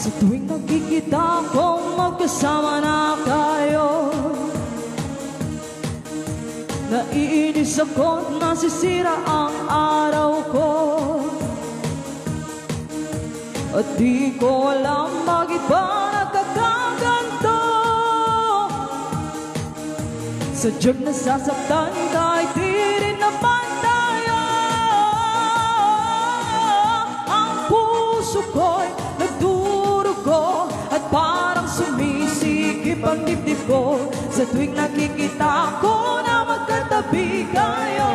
Sa tuwing nakikita kong magkasama na tayo, naiinis ako at nasisira ang araw ko. At di ko alam bakit ba nagkakaganto. Sadyang nasasaktan kahit di rin naman tayo. Ang puso ko'y nagdurugo at parang sumisikip ang dibdib ko sa tuwing nakikita ko na magkatabi kayo.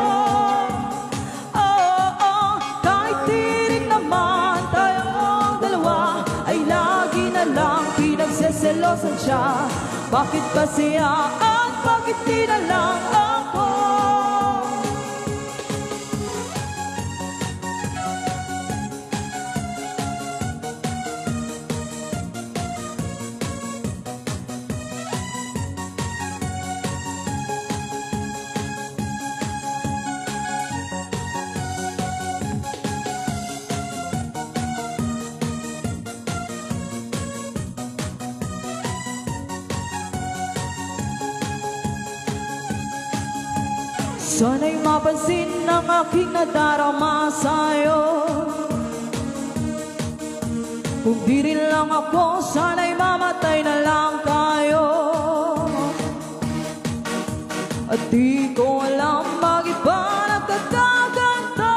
Kahit di rin naman tayong dalawa ay lagi na lang pinagseselosan siya. Bakit ba siya at bakit di na lang ako? Sana'y mapansin ng aking nadarama sa'yo. Kung di rin lang ako, sana'y mamatay na lang tayo. At di ko alam bakit ba nagkakaganto.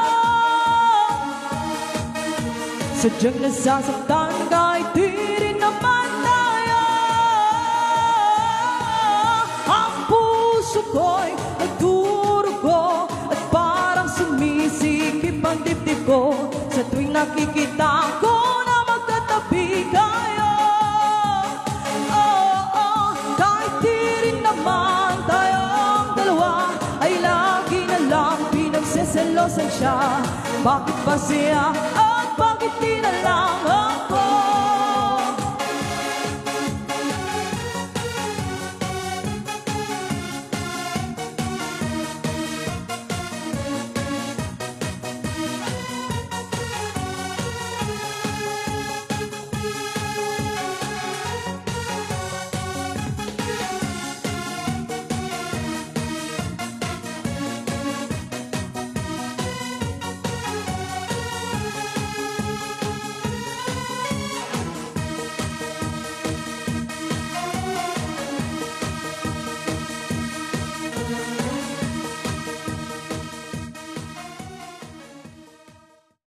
Sadyang nasasaktan kahit di rin naman tayo. Ang puso ko'y nagdurugo at parang sumisikip ang dibdib ko sa tuwing nakikita ko na magkatabi kayo. Kahit di rin naman tayong dalawa ay lagi na lang pinagseselosan siya. Bakit ba siya at bakit di na lang